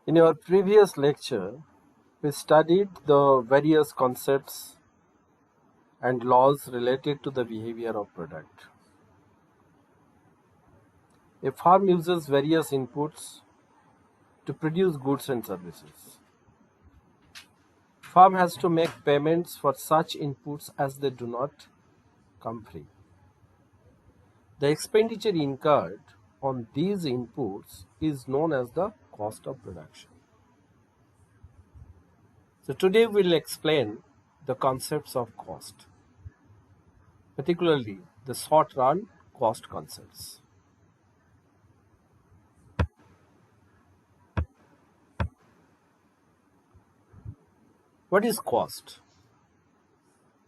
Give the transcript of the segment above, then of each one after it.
In our previous lecture, we studied the various concepts and laws related to the behavior of product. A farm uses various inputs to produce goods and services. Farm has to make payments for such inputs as they do not come free. The expenditure incurred on these inputs is known as the cost of production. So today we'll explain the concepts of cost, particularly the short run cost concepts. What is cost?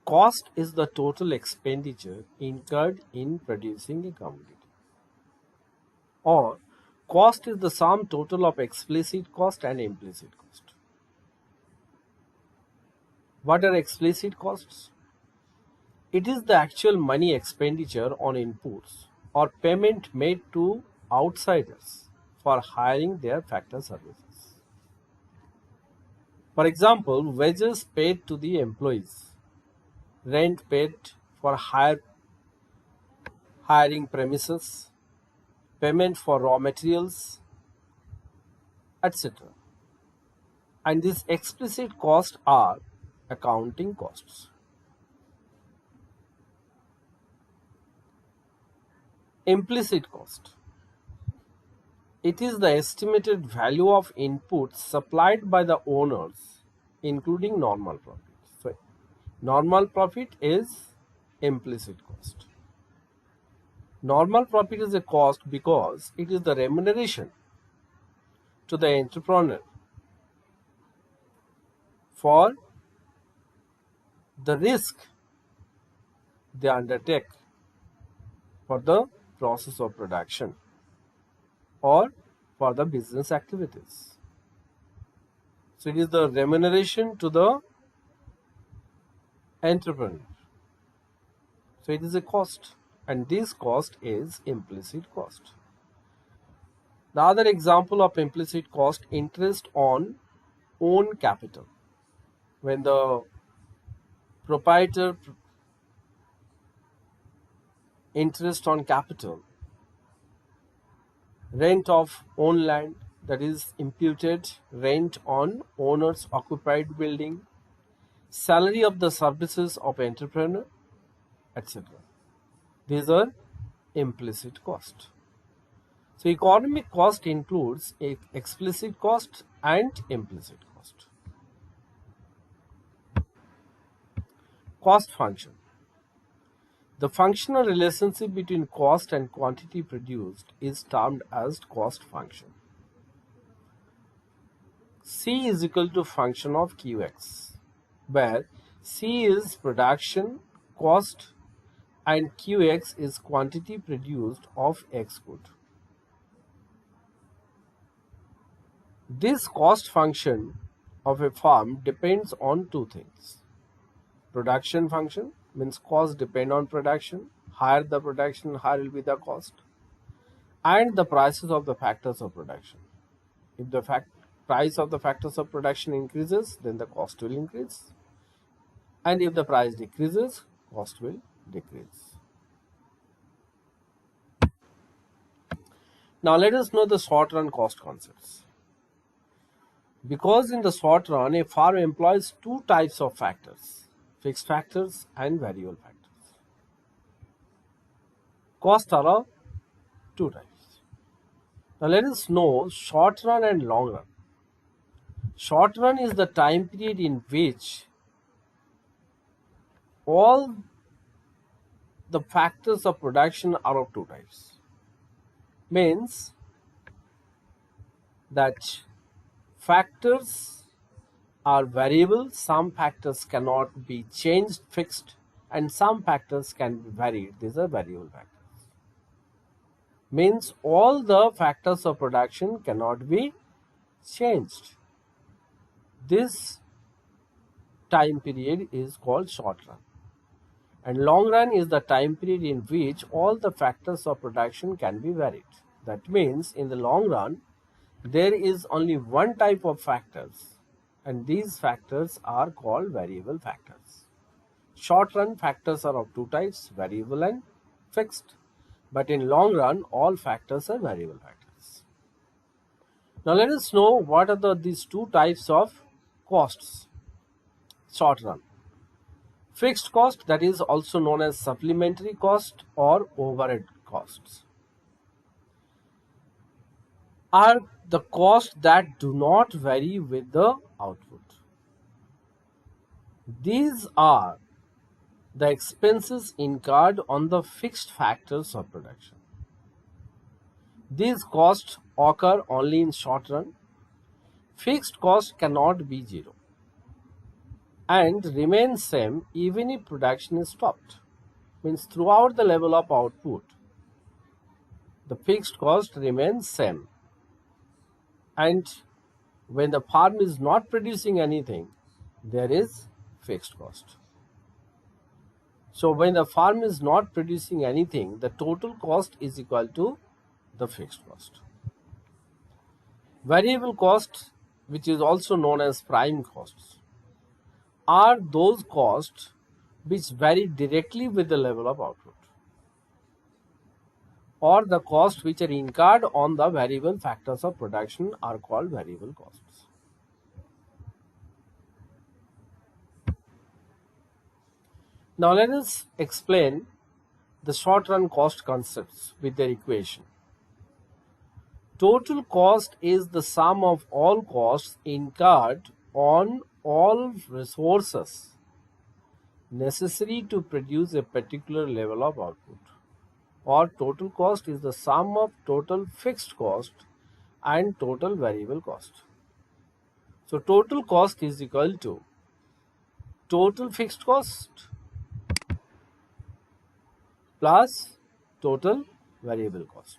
Cost is the total expenditure incurred in producing a commodity. Or cost is the sum total of explicit cost and implicit cost. What are explicit costs? It is the actual money expenditure on inputs or payment made to outsiders for hiring their factor services. For example, wages paid to the employees, rent paid for hiring premises, payment for raw materials, etc. And these explicit costs are accounting costs. Implicit cost. It is the estimated value of inputs supplied by the owners, including normal profit. So, normal profit is implicit cost. Normal profit is a cost because it is the remuneration to the entrepreneur for the risk they undertake for the process of production or for the business activities. So it is the remuneration to the entrepreneur. So it is a cost, and this cost is implicit cost. The other example of implicit cost, interest on own capital. When the proprietor interest on capital, rent of own land, that is imputed rent on owner's occupied building, salary of the services of entrepreneur, etc. These are implicit cost. So economic cost includes explicit cost and implicit cost. Cost function. The functional relationship between cost and quantity produced is termed as cost function. C is equal to function of Qx, where C is production cost and Qx is quantity produced of X good. This cost function of a farm depends on two things. Production function means cost depend on production. Higher the production, higher will be the cost. And the prices of the factors of production. If the price of the factors of production increases, then the cost will increase. And if the price decreases, cost will decrease. Now let us know the short run cost concepts. Because in the short run, a farm employs two types of factors, fixed factors and variable factors. Costs are of two types. Now let us know short run and long run. Short run is the time period in which all the factors of production are of two types. Means that factors are variable, some factors cannot be changed, fixed, and some factors can be varied. These are variable factors. Means all the factors of production cannot be changed. This time period is called short run. And long run is the time period in which all the factors of production can be varied. That means in the long run, there is only one type of factors, and these factors are called variable factors. Short run factors are of two types, variable and fixed, but in long run all factors are variable factors. Now let us know what are these two types of costs. Short run fixed cost, that is also known as supplementary cost or overhead costs, are the costs that do not vary with the output. These are the expenses incurred on the fixed factors of production. These costs occur only in short run. Fixed cost cannot be zero and remain same even if production is stopped. Means throughout the level of output, the fixed cost remains same, and when the farm is not producing anything, there is fixed cost. So when the farm is not producing anything, the total cost is equal to the fixed cost. Variable costs, which is also known as prime costs, are those costs which vary directly with the level of output, or the costs which are incurred on the variable factors of production are called variable costs. Now let us explain the short run cost concepts with their equation. Total cost is the sum of all costs incurred on all resources necessary to produce a particular level of output. Or total cost is the sum of total fixed cost and total variable cost. So total cost is equal to total fixed cost plus total variable cost.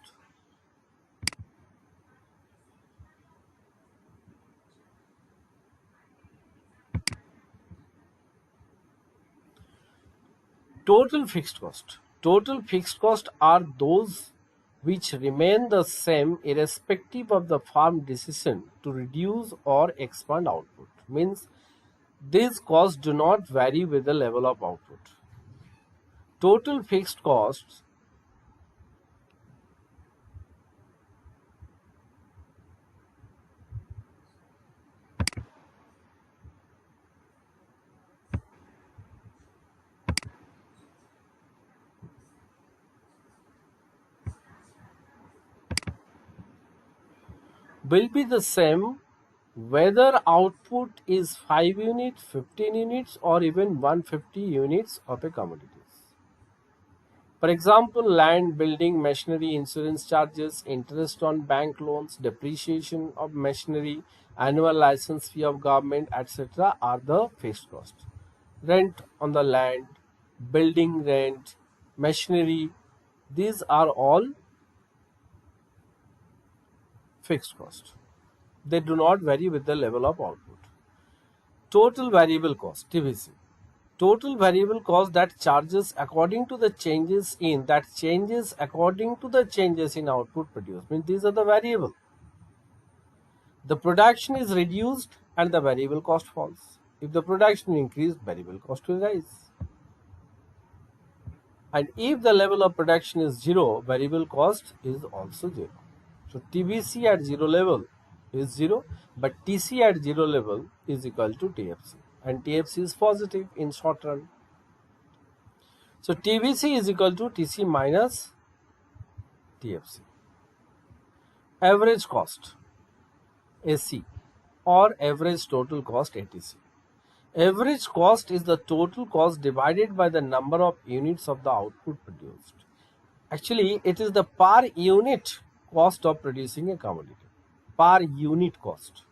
Total fixed cost. Total fixed cost are those which remain the same irrespective of the farm decision to reduce or expand output. Means these costs do not vary with the level of output. Total fixed costs will be the same whether output is 5 units, 15 units, or even 150 units of a commodity. For example, land, building, machinery, insurance charges, interest on bank loans, depreciation of machinery, annual license fee of government, etc. are the fixed costs. Rent on the land, building rent, machinery, these are all fixed costs. They do not vary with the level of output. Total variable cost, TVC. Total variable cost that charges according to the changes in output produced. Means these are the variable. The production is reduced and the variable cost falls. If the production increased, variable cost will rise. And if the level of production is zero, variable cost is also zero. So TVC at zero level is zero, but TC at zero level is equal to TFC. And TFC is positive in short run. So TVC is equal to TC minus TFC. Average cost, AC, or average total cost, ATC. Average cost is the total cost divided by the number of units of the output produced. Actually, it is the per unit cost of producing a commodity. Per unit cost.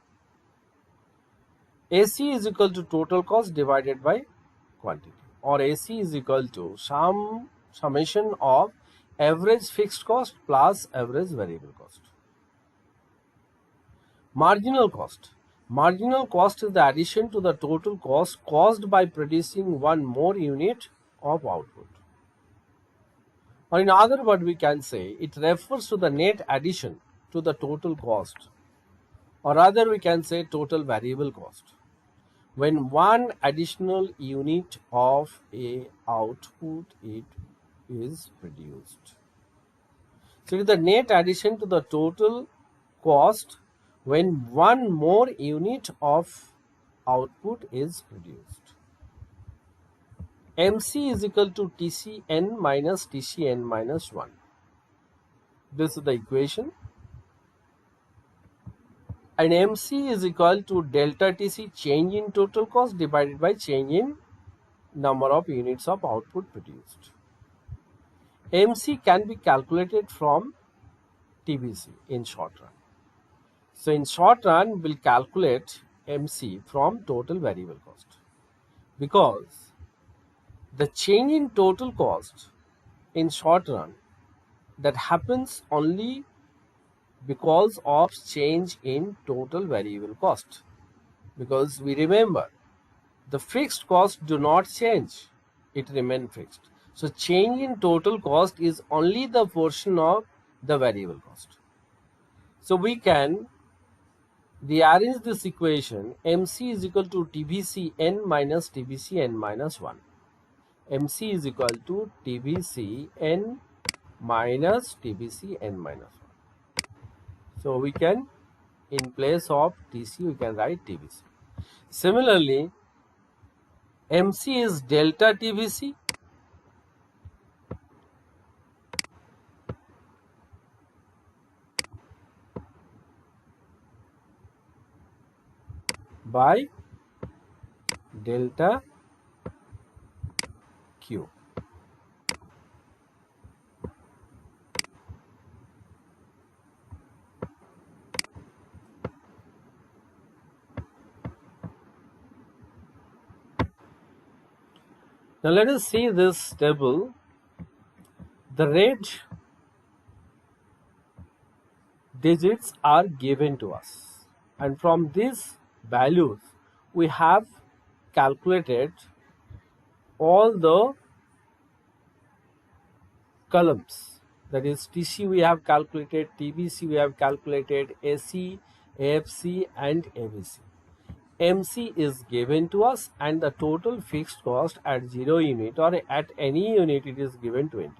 AC is equal to total cost divided by quantity, or AC is equal to summation of average fixed cost plus average variable cost. Marginal cost. Marginal cost is the addition to the total cost caused by producing one more unit of output. Or in other words, we can say it refers to the net addition to the total cost or rather we can say total variable cost, when one additional unit of a output it is produced. So it is the net addition to the total cost when one more unit of output is produced. MC is equal to TCN minus TCN minus 1. This is the equation. And MC is equal to delta TC, change in total cost, divided by change in number of units of output produced. MC can be calculated from TBC in short run. So in short run, we'll calculate MC from total variable cost, because the change in total cost in short run, that happens only because of change in total variable cost, because we remember the fixed cost do not change, it remain fixed. So change in total cost is only the portion of the variable cost. So we can rearrange this equation. MC is equal to TBC n minus TBC n minus 1. MC is equal to TBC n minus TBC n minus 1. So we can, in place of TC, we can write TBC. Similarly, MC is delta TBC by delta Q. Now let us see this table. The red digits are given to us, and from these values we have calculated all the columns. That is, TC we have calculated, TBC we have calculated, AC, AFC and ABC. MC is given to us, and the total fixed cost at 0 unit or at any unit it is given 20.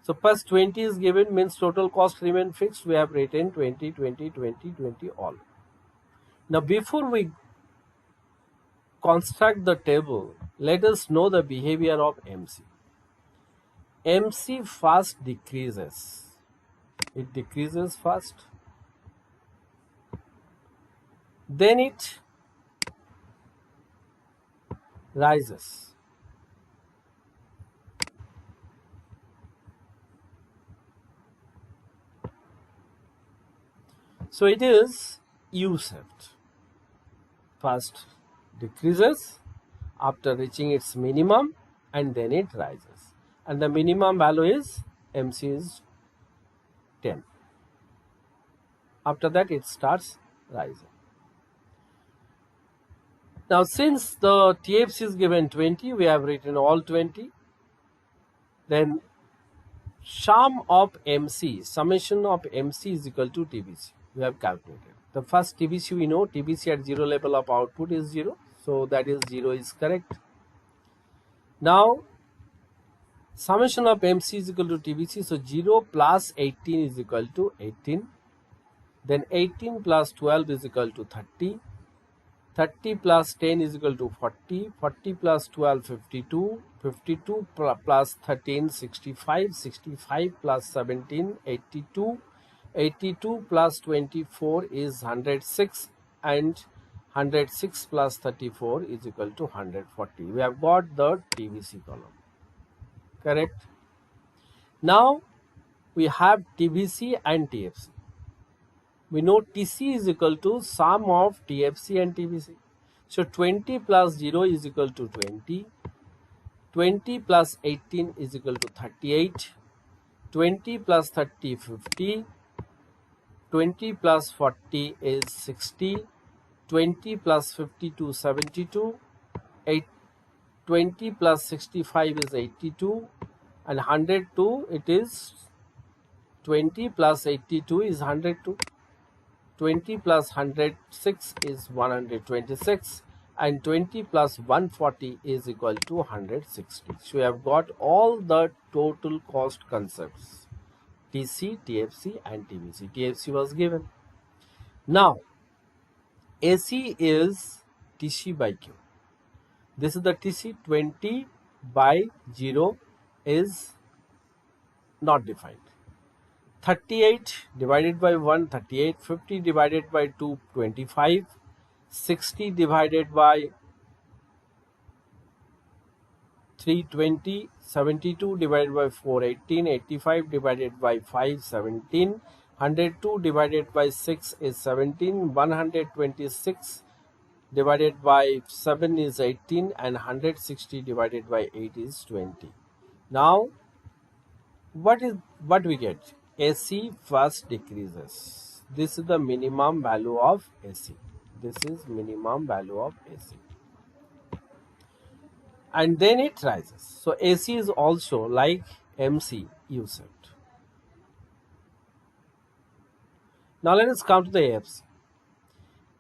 So plus 20 is given, means total cost remain fixed. We have written 20, 20, 20, 20 all. Now before we construct the table, let us know the behavior of MC. MC first decreases. It decreases first. Then it rises. So it is U-shaped. First decreases after reaching its minimum, and then it rises. And the minimum value is MC is 10. After that it starts rising. Now since the TFC is given 20, we have written all 20. Then sum of MC, summation of MC is equal to TBC. We have calculated. The first TBC we know, TBC at 0 level of output is 0. So that is 0 is correct. Now summation of MC is equal to TBC. So 0 plus 18 is equal to 18. Then 18 plus 12 is equal to 30. 30 plus 10 is equal to 40. 40 plus 12, 52. 52 plus 13, 65. 65 plus 17, 82. 82 plus 24 is 106. And 106 plus 34 is equal to 140. We have got the TBC column. Correct? Now we have TBC and TFC. We know TC is equal to sum of TFC and TBC. So 20 plus 0 is equal to 20. 20 plus 18 is equal to 38. 20 plus 30, 50. 20 plus 40 is 60. 20 plus 52, 72. 20 plus 65 is 82. And 102, it is 20 plus 82 is 102. 20 plus 106 is 126, and 20 plus 140 is equal to 160. So we have got all the total cost concepts, TC, TFC and TBC. TFC was given. Now AC is TC by Q. This is the TC. 20 by 0 is not defined. 38 divided by 1, 38. 50 divided by 2, 25. 60 divided by 3, 20. 72 divided by 4, 18. 85 divided by 5, 17. 102 divided by 6 is 17. 126 divided by 7 is 18, and 160 divided by 8 is 20. Now what we get? AC first decreases. This is the minimum value of AC. This is minimum value of AC. And then it rises. So AC is also like MC you said. Now let us come to the AFC.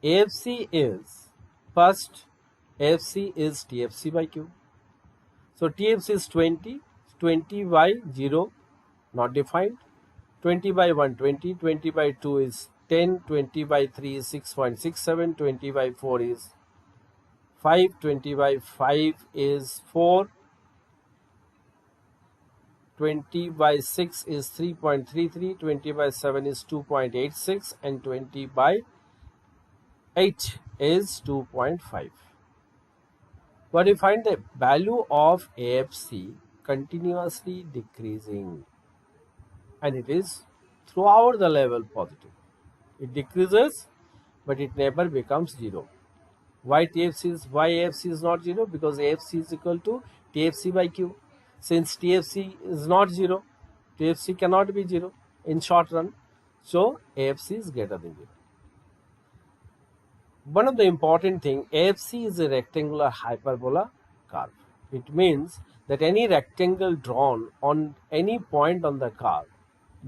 AFC is first, AFC is TFC by Q. So TFC is 20, 20 by 0 not defined, 20 by 1, 20, 20 by 2 is 10, 20 by 3 is 6.67, 20 by 4 is 5, 20 by 5 is 4, 20 by 6 is 3.33, 20 by 7 is 2.86, and 20 by 8 is 2.5. But we find the value of AFC continuously decreasing, and it is throughout the level positive. It decreases, but it never becomes 0. Why AFC is not 0? Because AFC is equal to TFC by Q. Since TFC is not 0, TFC cannot be 0 in short run. So AFC is greater than 0. One of the important thing, AFC is a rectangular hyperbola curve. It means that any rectangle drawn on any point on the curve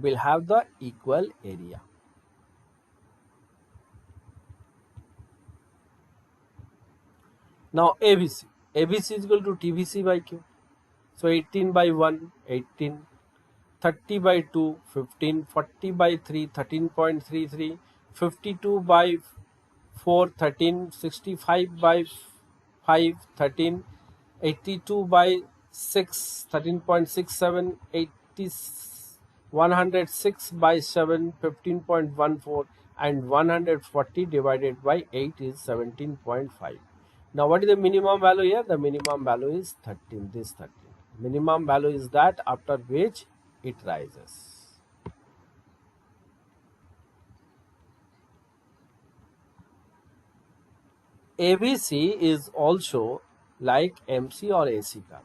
will have the equal area. Now ABC. ABC is equal to TBC by Q. So 18 by 1, 18. 30 by 2, 15. 40 by 3, 13.33. 52 by 4, 13. 65 by 5, 13. 82 by 6, 13.67. 106 by 7, 15.14. And 140 divided by 8 is 17.5. Now what is the minimum value here? The minimum value is 13, this 13. Minimum value is that after which it rises. ABC is also like MC or AC curve.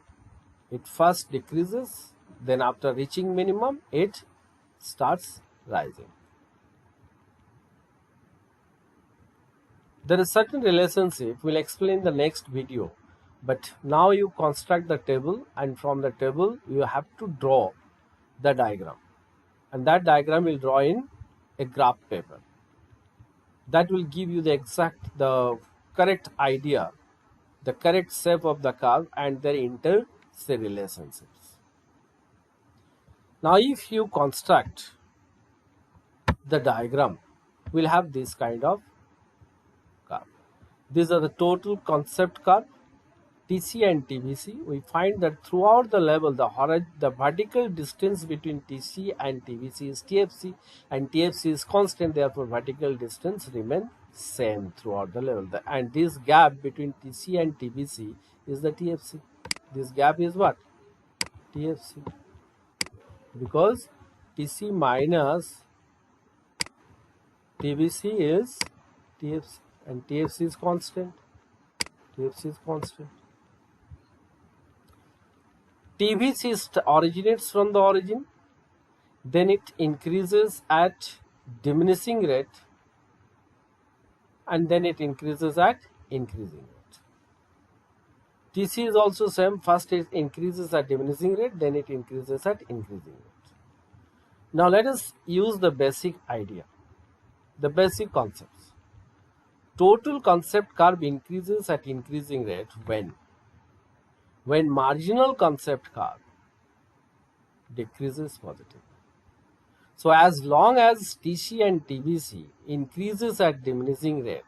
It first decreases, then after reaching minimum, it starts rising. There is certain relationship we'll explain in the next video, but now you construct the table, and from the table you have to draw the diagram, and that diagram will draw in a graph paper. That will give you the correct idea, the correct shape of the curve and their interrelationships. Now if you construct the diagram, we'll have this kind of curve. These are the total concept curve, TC and TBC. We find that throughout the level, the vertical distance between TC and TBC is TFC, and TFC is constant, therefore vertical distance remain same throughout the level. And this gap between TC and TBC is the TFC. This gap is what? TFC. Because TC minus TBC is TFC, and TFC is constant. TFC is constant. TBC originates from the origin, then it increases at diminishing rate, and then it increases at increasing rate. TC is also same, first it increases at diminishing rate, then it increases at increasing rate. Now let us use the basic idea. The basic concepts. Total concept curve increases at increasing rate when marginal concept curve decreases positively. So as long as TC and TBC increases at diminishing rate,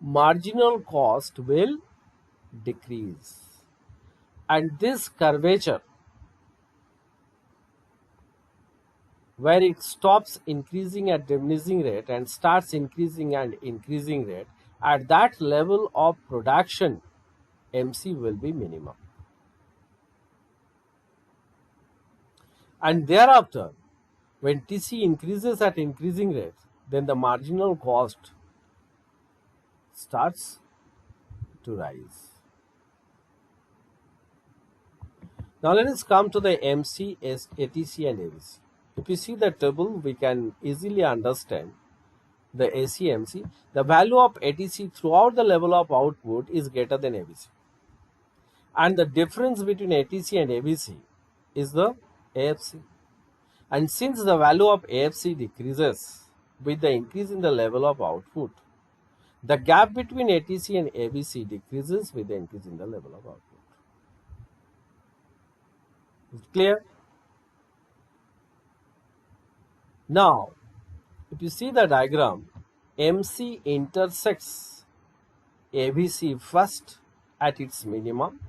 marginal cost will decrease. And this curvature, where it stops increasing at diminishing rate and starts increasing and increasing rate, at that level of production, MC will be minimum. And thereafter, when TC increases at increasing rate, then the marginal cost starts to rise. Now let us come to the MC, ATC and ABC. If you see the table, we can easily understand the ACMC. The value of ATC throughout the level of output is greater than ABC. And the difference between ATC and ABC is the AFC. And since the value of AFC decreases with the increase in the level of output, the gap between ATC and ABC decreases with the increase in the level of output. Is it clear? Now, if you see the diagram, MC intersects ABC first at its minimum,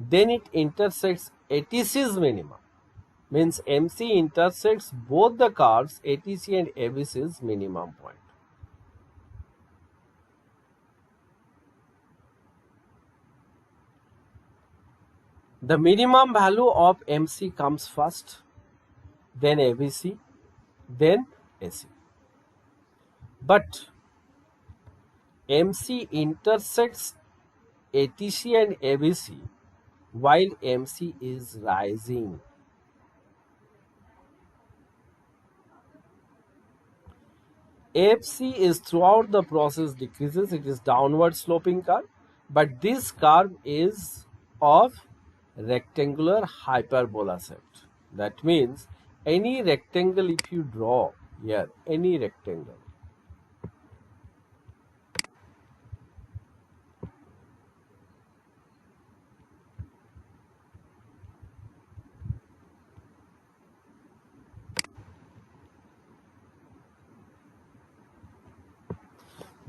then it intersects ATC's minimum. Means MC intersects both the curves ATC and ABC's minimum point. The minimum value of MC comes first, then ABC, then AC. But MC intersects ATC and ABC while MC is rising. AFC is throughout the process decreases, it is downward sloping curve, but this curve is of rectangular hyperbola set. That means any rectangle, if you draw here, any rectangle,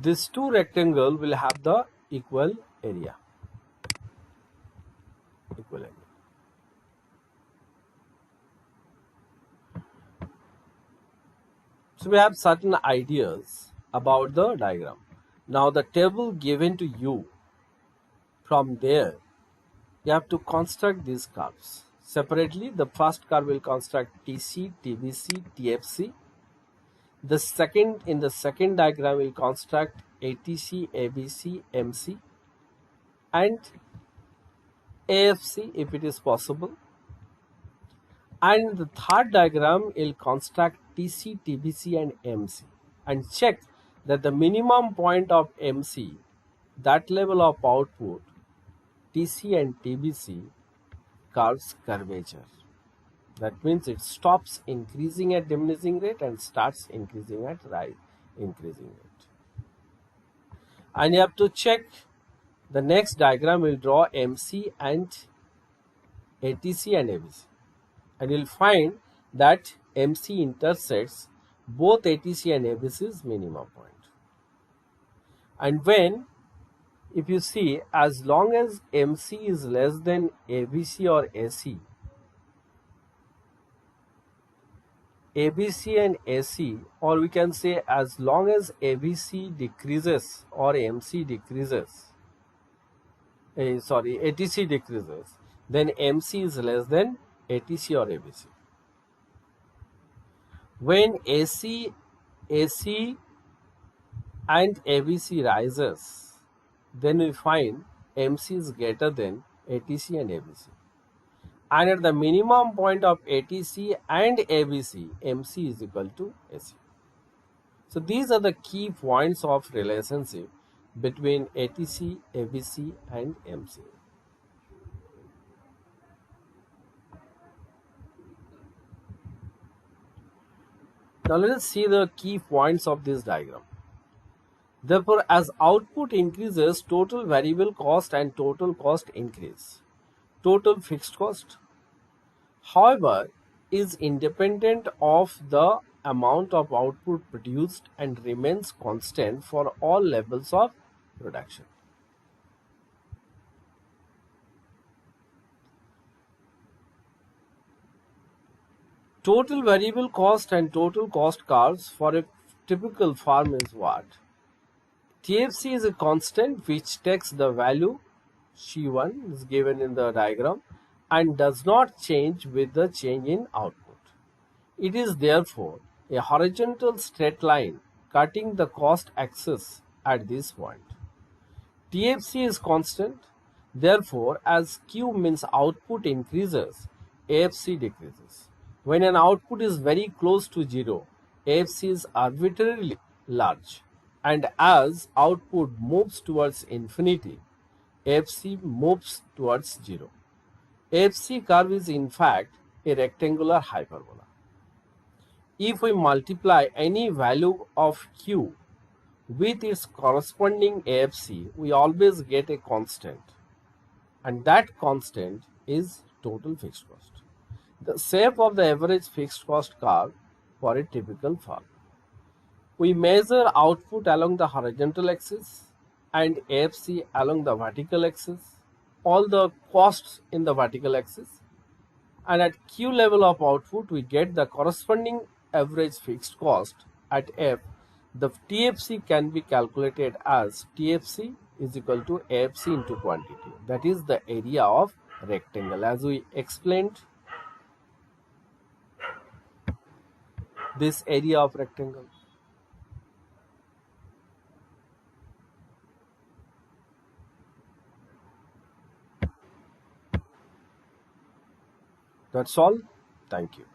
these two rectangles will have the equal area. So we have certain ideas about the diagram. Now the table given to you, from there you have to construct these curves. Separately, the first curve will construct TC, TBC, TFC. In the second diagram will construct ATC, ABC, MC and AFC if it is possible. And the third diagram will construct TC, TBC and MC and check that the minimum point of MC, that level of output, TC and TBC curves curvature. That means it stops increasing at diminishing rate and starts increasing at increasing rate. And you have to check the next diagram will draw MC and ATC and ABC. And you'll find that MC intersects both ATC and ABC's minimum point. And if you see, as long as MC is less than ABC or AC, ABC and AC, or we can say as long as ABC decreases or MC decreases, ATC decreases, then MC is less than ATC or ABC. When AC and ABC rises, then we find MC is greater than ATC and ABC. And at the minimum point of ATC and ABC, MC is equal to AC. So these are the key points of relationship between ATC, ABC and MC. Now let us see the key points of this diagram. Therefore, as output increases, total variable cost and total cost increase. Total fixed cost, however, is independent of the amount of output produced and remains constant for all levels of production. Total variable cost and total cost curves for a typical farm is what? TFC is a constant which takes the value C1 is given in the diagram and does not change with the change in output. It is therefore a horizontal straight line cutting the cost axis at this point. TFC is constant, therefore, as Q means output increases, AFC decreases. When an output is very close to zero, AFC is arbitrarily large, and as output moves towards infinity, AFC moves towards zero. AFC curve is in fact a rectangular hyperbola. If we multiply any value of Q with its corresponding AFC, we always get a constant, and that constant is total fixed cost. The shape of the average fixed cost curve for a typical farm. We measure output along the horizontal axis and AFC along the vertical axis, all the costs in the vertical axis, and at Q level of output we get the corresponding average fixed cost at F. The TFC can be calculated as TFC is equal to AFC into quantity, that is the area of rectangle. As we explained, this area of rectangle. That's all. Thank you.